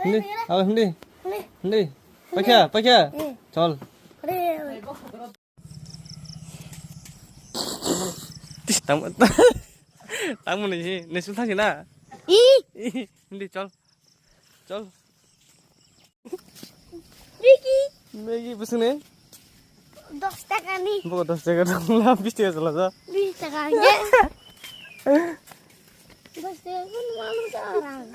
hindi hindi hindi pakya চল তামু নেই নেসুল থাকি না hindi চল চল ম্যাগি বুঝনে 10 টাকা নি 10 টাকা লাভ 20 টাকা চলা যা 20 টাকা 10 টাকা কোন মানুষ আরাম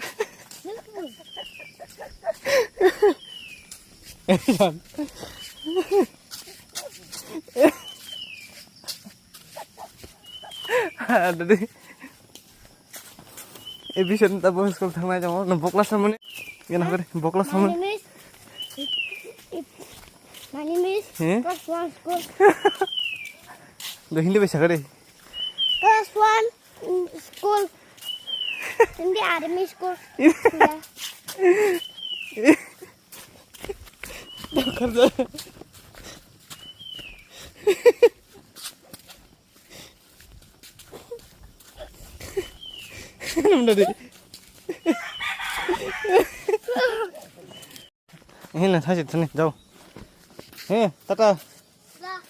Jadi episode tak bahas kalau tengah jam mana boklas sama ni, gimana kau boklas sama? My name is class 1 school. Dah Hindi bahasa kau deh. Class 1 school. Hindi army school. Dah kerja. Bener ini nah saja sini jauh tata Dah.